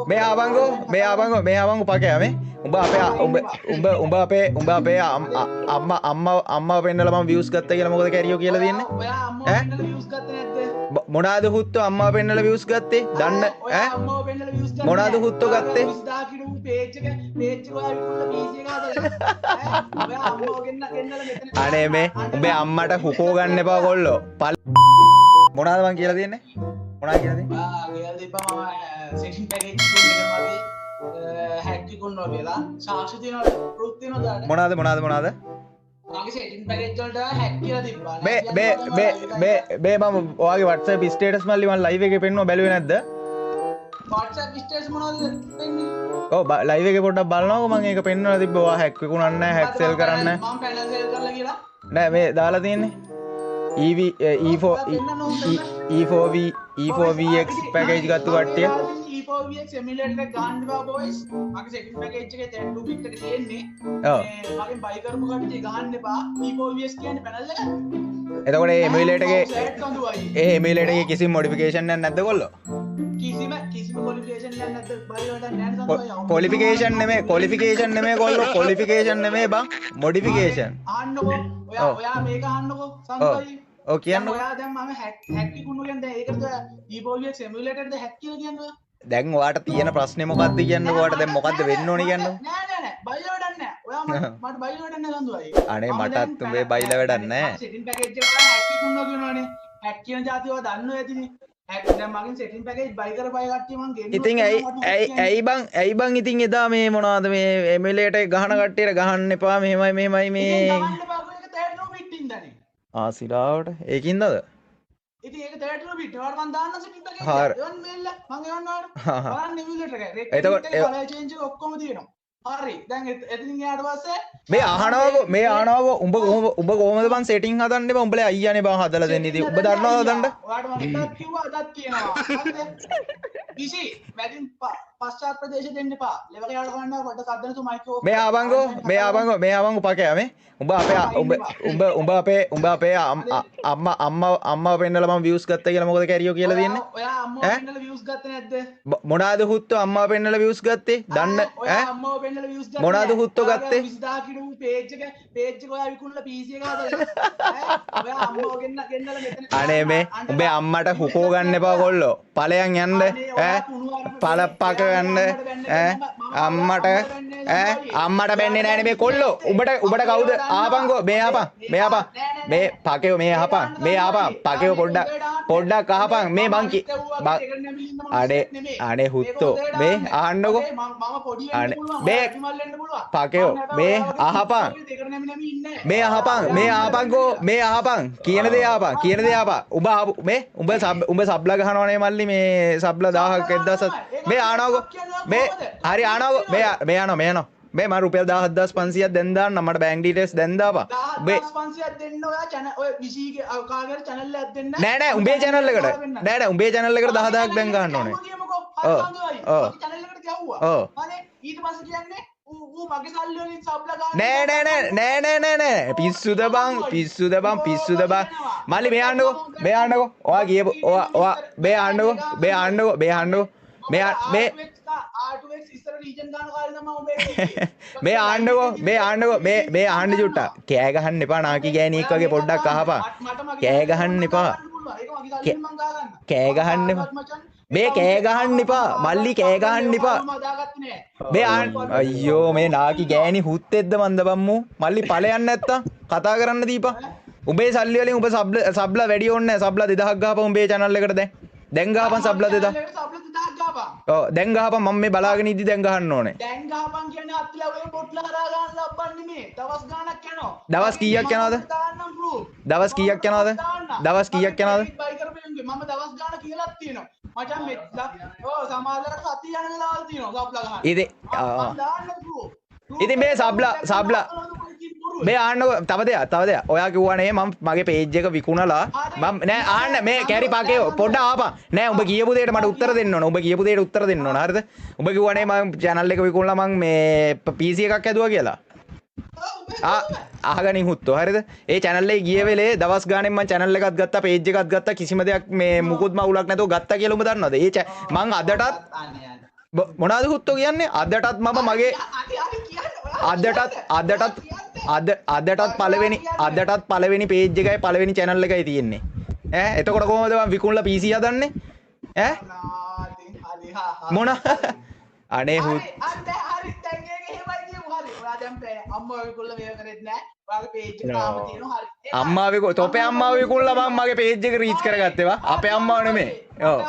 මේ ආවංගෝ පකේ මේ උඹ අපේ අම්මා පෙන්නලා මම views ගත්තා කියලා මොකද කැරියෝ කියලා දෙන්නේ ඈ මොනාද හුත්තෝ අම්මා පෙන්නලා views ගත්තේ දන්න ඈ මොනාද හුත්තෝ ගත්තේ අනේ මේ උඹේ අම්මට හුකෝ ගන්න එපා කොල්ලෝ මොනාද මං කියලා දෙන්නේ මොනා කියලා දෙන්නේ सेशन पैकेज මගේ හැක් එකකුන්නෝ කියලා සාක්ෂි තියෙනවා ප්‍රූෆ් තියෙනවා දාන්න මොනාද මගේ සෙටින් පැකේජ් වලට හැක් කියලා තිබ්බා මේ මම ඔයාගේ WhatsApp ස්ටේටස් මල්ලි මම ලයිව් එකේ පෙන්නුවා බැලුවේ නැද්ද WhatsApp ස්ටේටස් මොනවද පෙන්නේ ඔව් ලයිව් එකේ පොඩ්ඩක් බලනකො මම ඒක පෙන්වලා තිබ්බා ඔයා හැක් විකුණන්නේ නැහැ හැක් සෙල් කරන්නේ මම පැනල් සෙල් කරලා කියලා නෑ මේ දාලා තියෙන්නේ E4VX පැකේජ් ගත්ත කට්ටිය E4VX එමියුලේටර් එක ගන්න බා බොයිස් මගේ සෙටින් පැකේජ් එකේ 32 බිට් එක තියෙන්නේ මගෙන් බයි කරපු කට්ටිය ගහන්න එපා E4VX කියන්නේ පැනල් එක එතකොට මේ එමියුලේටර් එකේ කිසිම මොඩිෆිකේෂන් එකක් නැද්ද කොල්ලෝ කිසිම ක්වොලිෆිකේෂන් එකක් නැද්ද බයි වලට නෑ සම්බයි ක්වොලිෆිකේෂන් නෙමෙයි කොල්ලෝ ක්වොලිෆිකේෂන් නෙමෙයි බං මොඩිෆිකේෂන් අහන්නකෝ ඔයා මේක අහන්නකෝ සම්බයි ඔව් කියන්නකෝ ඔයා දැන් මම හැක් කිකුණු කියන්නේ ඒකද E4VX එමියුලේටර්ද හැක් කියලා කියන්නේ දැන් ඔයාට තියෙන ප්‍රශ්නේ මොකක්ද කියන්නේ ඔයාට දැන් මොකද්ද වෙන්න ඕනේ කියන්නේ නෑ බයිල වැඩක් නෑ ඔයා මට බයිල වැඩක් නෑ සම්දුවයි අනේ මටත් උඹේ බයිල වැඩක් නෑ සෙටින් පැකේජ් එක හැක් කිකුණු කියනවනේ හැක් කියන જાතිය ඔයා දන්නව ඇතිනේ හැක් දැන් මගෙන් සෙටින් පැකේජ් බයි කරපයි කට්ටිය මං ගෙන්නුවා ඉතින් ඇයි බං ඉතින් එදා මේ මොනවද මේ එමියුලේටර් ගහන කට්ටියට ගහන්න එපා මෙහෙමයි මේ ගහන්න එපා ඒක 32 බිට් ඉඳනේ සිරාවට ඒකින්දද ඉතින් ඒක 32 බිට් වල මම දාන්න සෙටින් පැකේජ් එක එවන් මේල්ල මම එවන්නාට බලන්න එමියුලේටර් එක එතකොට කලර් චේන්ජ් එක ඔක්කොම තියෙනවා හරි දැන් එතනින් යාට පස්සේ මේ අහනවකෝ උඹ කොහොමද බං සෙටින් හදන්නේ බං උඹලා අයියානේ බං හදලා දෙන්නේ ඉතින් උඹ දන්නවද හදන්න ඔයාට මම ඉතත් කිව්වා අදත් කියනවා කිසි මැදින් පශ්චාත් ප්‍රදේශ දෙන්න එපා ලෙවක යාට ගන්න කොට සද්දන තු මයික්‍රෝ මේ ආවංගෝ පකේ මේ උඹ අපේ අම්මා පෙන්නලා මම views ගත්තා කියලා මොකද කැරියෝ කියලා දෙන්නේ ඔයා අම්මා පෙන්නලා views ගත්තේ නැද්ද මොනාද හුත්තෝ අම්මා පෙන්නලා views ගත්තේ දන්න ඔයා අම්මා පෙන්නලා views ගත්තේ මොනාද හුත්තෝ ගත්තේ 20000 කිලෝ පේජ් එක ඔයා විකුණලා PC එක හදලා ඔයා අම්මා ගෙන්නලා මෙතන අනේ මේ උඹේ අම්මට හුකෝ ගන්න එපා කොල්ලෝ ඵලයන් යන්න පළප්පක යන්න අම්මට බැන්නේ නෑනේ මේ කොල්ලෝ උඹට කවුද ආපංගෝ මේ පකේව මේ ආපන් පකේව පොඩ්ඩක් අහපන් මේ මං අනේ හුත්තෝ මේ අහන්නකෝ මේ පකේව මේ අහපන් මේ ආපන් කියන දේ ආපන් උඹ සබ්ලා ගහනවනේ මල්ලි මේ සබ්ලා 1000ක් 1000ක් මේ ආනවකෝ මේ හරි ආනවකෝ මේ යනවා මේ මම රුපියල් 17500ක් දැන් දාන්න මට බැංක් ඩීටේල්ස් දැන් දාපන් 17500ක් දෙන්න ඔයා channel ඔය විසීගේ කාගේ channel එකක් දෙන්න නෑ උඹේ channel එකට 10000ක් දැන් ගන්න ඕනේ channel එකට ගැව්වා හරි ඊට පස්සේ කියන්නේ ඌ මගේ සල්ලි වලින් සබ්ලා ගන්න නෑ පිස්සුද බං මල්ලි මේ ආන්නකෝ ඔයා කියපු ඔයා මේ ආන්නකෝ R2X ඉස්සර රීජන් ගන්න කාලේ තමයි උඹේ මේ ආන්නකෝ මේ ආන්න චුට්ටා කෑ ගහන්න එපා නාකි ගෑණියෙක් වගේ පොඩ්ඩක් අහපන් කෑ ගහන්න එපා කෑ ගහන්න එපා මේ කෑ ගහන්න එපා මල්ලි කෑ ගහන්න එපා මේ අයියෝ මේ නාකි ගෑණි හුත්තෙද්ද මන්ද බම්මු මල්ලි ඵලයන් නැත්තම් කතා කරන්න දීපන් උඹේ සල්ලි වලින් උඹ සබ්ලා වැඩි ඕනේ නැහැ සබ්ලා 2000ක් ගහපන් උඹේ channel එකට දැන් ගහපන් සබ්ලා 2000 ඔව් දැන් ගහපන් මම මේ බලාගෙන ඉද්දි දැන් ගහන්න ඕනේ දැන් ගහපන් කියන්නේ අත්ලා වලින් පොට්ලා හරා ගන්න ලබන්නේ නෙමේ දවස් ගාණක් යනවා දවස් කීයක් යනවද දාන්නම් ප්‍රූෆ් දවස් කීයක් යනවද බයි කරපෙන්නේ මම දවස් ගාණ කියලාත් තියෙනවා මචං මේ ඔව් සමාජලට සතිය යන වෙලාවල් තියෙනවා සබ්ලා ගහන්න දාන්න ප්‍රූෆ් ඉතින් මේ සබ්ලා මේ ආන්නකෝ තව දෙයක් ඔයා කිව්වනේ මම මගේ පේජ් එක විකුණලා මම නෑ ආන්න මේ කැරි පකේ පොඩ්ඩක් ආපන් නෑ උඹ කියපු දෙයට මට උත්තර දෙන්න ඕන හරිද උඹ කිව්වනේ මම channel එක විකුණලා මම මේ PC එකක් ඇදුවා කියලා අහගනින් හුත්තෝ හරිද ඒ channel එකේ ගිය වෙලේ දවස් ගානෙන් මම channel එකක් ගත්තා page එකක් ගත්තා කිසිම දෙයක් මේ මුකුත් මවුලක් නැතුව ගත්තා කියලා උඹ දන්නවද මං අදටත් මොනවද හුත්තෝ කියන්නේ අදටත් මම මගේ අදටත් පළවෙනි page එකයි පළවෙනි channel එකයි තියෙන්නේ ඈ එතකොට කොහොමද මම විකුණලා PC හදන්නේ ඈ මොන අනේ හුත් අම්මා විකුණ තොපේ අම්මා විකුණලා මම මගේ page එක reach කරගත්තේවා අපේ අම්මා නෙමෙයි ඔව්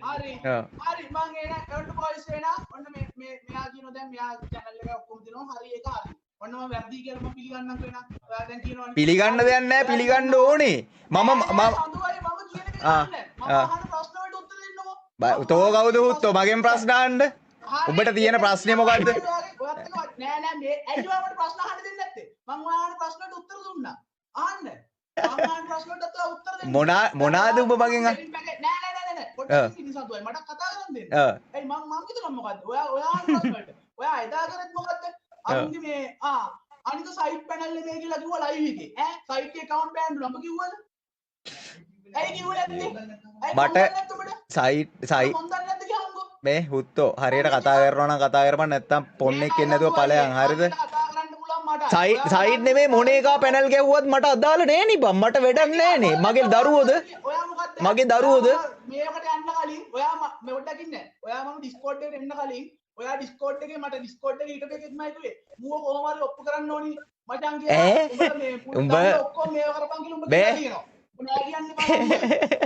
හරි මං එන කවුන්ට් පොලිස් වෙනා ඔන්න මේ මෙයා කියනවා දැන් මෙයා channel එක ඔක්කොම දෙනවා හරි ඒක හරි ඔන්න මම වැරදි කියලා මම පිළිගන්නම් වෙනා ඔයා දැන් කියනවා පිළිගන්න දෙයක් නැහැ පිළිගන්න ඕනේ මම තෝ කවුද හුත්තෝ මගෙන් ප්‍රශ්න අහන්න උඹට තියෙන ප්‍රශ්නේ මොකද්ද නෑ මේ ඇයිවමට ප්‍රශ්න අහන්න දෙන්නේ නැත්තේ මම ඔයාලට ප්‍රශ්නට උත්තර දුන්නා අහන්න මම ඔයාලට ප්‍රශ්නට උත්තර දෙන්න මොනාද උඹ මගෙන් නෑ පොඩ්ඩක් ඉතිසතුයි මට කතා කරන්න දෙන්න එයි මම කිව්වා මොකද්ද ඔයාලට ප්‍රශ්නට ඔයා එදා කරත් මොකද්ද අරුන්ගේ මේ අනික සයිට් පැනල් එකේ කියලා කිව්වා ලයිව් එකේ ඈ සයිට් එකේ account ban දුන්නා මම කිව්වද ඇයි කිව්වේ නැත්තේ මට සයිට් මේ හුත්තෝ හරියට කතා කරනවා නම් කතා කරපන් නැත්තම් පොන්නෙක් එන්නේ නැතුව ඵලයන් හරියද සයිඩ් නෙමේ මොන එකා පැනල් ගැව්වත් මට අදාළ නෑ නේ බම් මට වැඩක් නෑනේ මගේ දරුවෝද මේකට යන්න කලින් ඔයා මේ පොඩ්ඩක් ඉන්න ඔයා මම Discord එකට එන්න කලින් ඔයා Discord එකේ මට Discord එකේ ඊට පෙකෙත් මම කිව්වේ මූව කොහොම හරි ඔප්පු කරන්න ඕනි මචං කියලා උඹ ඔක්කොම මේව කරපන් කියලා උඹ කියනවා නෑ කියන්නේ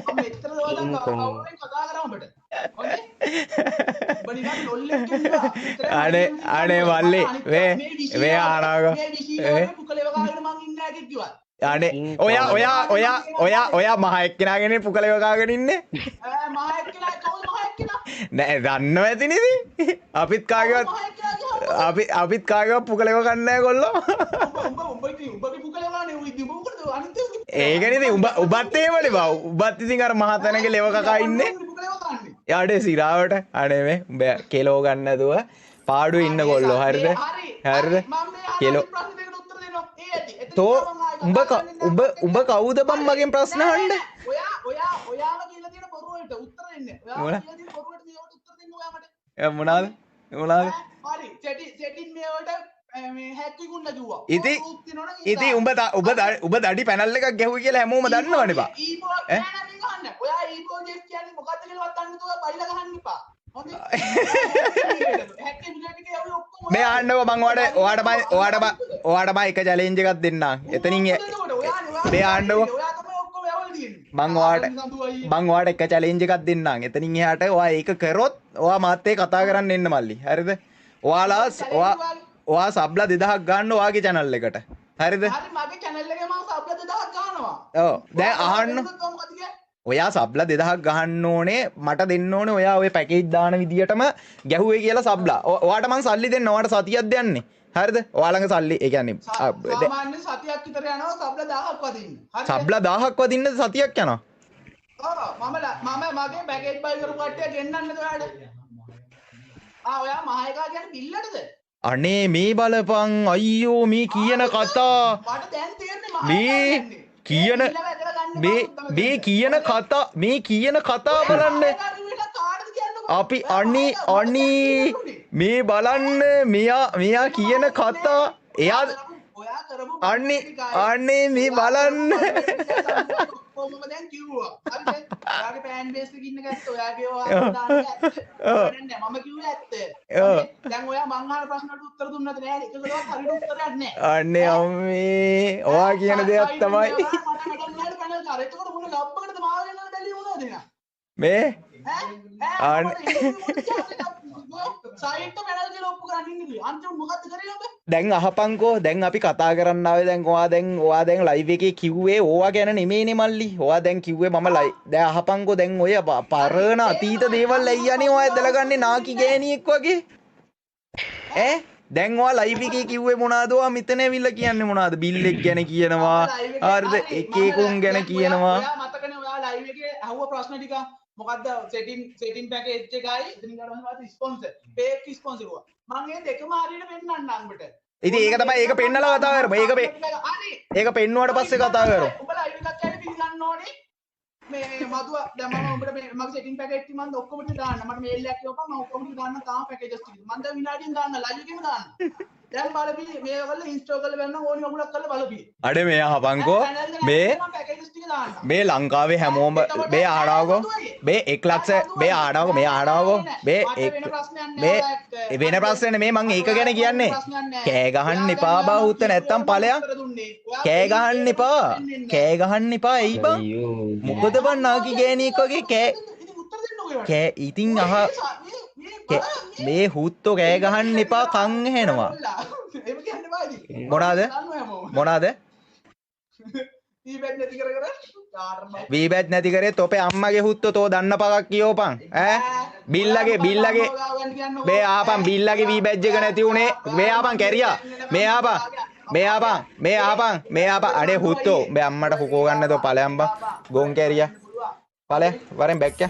මම මෙච්චර දවසක් කවුරුන් කතා කරා උඹට හොඳේ උඹ නිකන් ලොල්ලෙක් කියනවා අනේ මල්ලි වේ ආනාග පුකලේව කාගෙන මං ඉන්නේ නැහැ කිව්වා අනේ ඔයා මහ එක්කෙනාගෙන පුකලේව කාගෙන ඉන්නේ මහ එක්කෙනා කවුද මහ එක්කෙනා නෑ දන්නව ඇති නේද අපිත් කාගේවත් අපිත් කාගේවත් පුකලේව ගන්න නැහැ කොල්ලෝ උඹගේ පුකලේව ගන්න උයි මොකටද අනිත් ඒකනේ ඉතින් උඹත් එහෙමනේ බා උඹත් ඉතින් අර මහතැනගේ ලෙව කකා ඉන්නේ යාඩේ සිරාවට අනේ මේ උඹ කෙලෝ ගන්න නැතුව පාඩුවේ ඉන්න කොල්ලෝ හරිද කෙලෝ තෝ උඹ කවුද බම් මගෙන් ප්‍රශ්න අහන්න ඔයාම කියලා තියෙන බොරු වලට උත්තර දෙන්න ඔයාම කියලා තියෙන බොරු වලට මේවට උත්තර දෙන්න ඔයා මට මොනවාද හරි සෙටින් මේවට මේ හැක් විකුණලා කිව්වා ඉතින් උඹ දඩි පැනල් එකක් ගැහුවා කියලා හැමෝම දන්නවනේ බා ඔයා ඊබෝ ජෙස් කියන්නේ මොකද්ද කියලාවත් දන්නේ නැතුව බයිලා ගහන්න එපා හොඳේ හැක් විකුණලා කියලා ඔක්කොම මේ ආන්නව මං ඔයාට මම එක චැලෙන්ජ් එකක් දෙන්නම් එතනින් මේ ආන්නව මං ඔයාට එක චැලෙන්ජ් එකක් දෙන්නම් එතනින් එහාට ඔයා ඒක කරොත් ඔයා මාත් එක්ක කතා කරන්න එන්න මල්ලි හරිද ඔයා සබ්ලා 2000ක් ගන්න ඔයාගේ channel එකට හරිද හරි මගේ channel එකේ මම සබ්ලා 2000ක් ගන්නවා ඔව් දැන් අහන්න ඔයා සබ්ලා 2000ක් ගහන්න ඕනේ මට දෙන්න ඕනේ ඔයා ඔය පැකේජ් දාන විදියටම ගැහුවේ කියලා සබ්ලා ඔයාට මං සල්ලි දෙන්න ඔයාට සතියක් දෙන්නේ හරිද ඔයා ළඟ සල්ලි ඒ කියන්නේ සාමාන්‍ය සතියක් විතර යනවා සබ්ලා 1000ක් වදින්න හරි සබ්ලා 1000ක් වදින්න සතියක් යනවා ඔව් මම මගේ පැකේජ් බයි කරපු කට්ටිය ගෙන්නන්නද ඔයාට ඔයා මහේකා කියන්නේ බිල්ලටද අනේ මේ බලපන් අයියෝ මේ කියන කතා මට දැන් තේරෙන්නේ මේ කියන කතා බලන්න අපි අනේ මේ බලන්න මෙයා කියන කතා එයා අනේ මේ බලන්න කොහොමද දැන් කිව්වා හරිද ඔයාගේ ෆෑන් බේස් එකේ ඉන්න ගැත්ත ඔයාගේ ඔයා දාන්නේ ඇත්ත නෑ මම කිව්වේ ඇත්ත දැන් ඔයා මං අහන ප්‍රශ්නට උත්තර දුන්නද නෑ එකකටවත් හරියට උත්තරයක් නෑ අනේ අම්මේ ඔයා කියන දෙයක් තමයි මට වැඩක් නෑ පැනල් කර එතකොට මොන ලබ්බකටද මාව ගෙනල්ලා බැලිය මොනවද එනා මේ සයිට් පැනල් කියලා ඔප්පු කරන් ඉන්නේ කිව්වා අන්තිම මොකද්ද කරේ ඔබ දැන් අහපන්කෝ දැන් අපි කතා කරන්න ආවේ දැන් ඔයා දැන් ලයිව් එකේ කිව්වේ ඕවා ගැන නෙමෙයිනේ මල්ලි ඔයා දැන් කිව්වේ මම දැන් අහපන්කෝ දැන් ඔය පරණ අතීත දේවල් ඇයියනේ ඔයා ඇදලා නාකි ගෑණියෙක් වගේ ඈ දැන් ඔයා ලයිව් එකේ කිව්වේ මොනවාද ඔයා මෙතන ඇවිල්ලා කියන්නේ මොනවාද බිල් එක ගැන කියනවා හරිද එක එකුන් ගැන කියනවා ඔයා මතකනේ ඔයා ලයිව් එකේ අහුව ප්‍රශ්න ටික මොකද්ද සෙටින් පැකේජ් එකයි ඉතින් ගන්න ස්පොන්සර් පේක් ස්පොන්සර් මම මේ දෙකම හරියට වෙන්නන්න උඹට ඉතින් ඒක තමයි ඒක පෙන්නලා කතා කරමු. ඒක පෙන්නුවාට පස්සේ කතා කරමු. උඹලා අයිඩි එකක් ඇවිත් පිළිගන්න ඕනේ. මේ මදුව දැන් මම උඹට මගේ සෙටින් පැකේජ් ටික මම ඔක්කොම ටික දාන්න. මට මේල් එකක් කියවපන් මම ඔක්කොම ටික දාන්න තාම පැකේජස් ටික. මම දැන් විනාඩියෙන් දාන්න ලයිව් එකේම දාන්න. දැන් බලපි මේ ඔයගොල්ලෝ ඉන්ස්ටෝල් කරලා බලන්න ඕනි ඔගොල්ලෝ කරලා බලපි. අඩේ මේ අහපන්කෝ මේ ලංකාවේ හැමෝම මේ ආඩාවකෝ මේ 1 ලක්ෂ මේ ආඩාවකෝ මේ ආඩාවකෝ මේ වෙන ප්‍රශ්නේ මේ මං ඒක ගැන කියන්නේ කෑ ගහන්න එපා බා උත්ත නැත්තම් ඵලයක් කෑ ගහන්න එපා එයි බං මොකද බං නාකි ගෑණියෙක් වගේ කෑ ඉතින් අහ මේ හුත්තෝ කෑ ගහන්න එපා කන් ඇහෙනවා මොනාද වීබැට් නැති කරේ තොපේ අම්මගේ හුත්තෝ තෝ දන්න පකක් කියෝපන් ඈ බිල්ලගේ මේ ආපන් බිල්ලගේ වීබැට් එක නැති උනේ මේ ආපන් කැරියා මේ ආපන් අඩේ හුත්තෝ මේ අම්මට හුකෝ ගන්න තෝ ඵලයන් බං ගොන් කැරියා ඵලය වරෙන් බැක්ක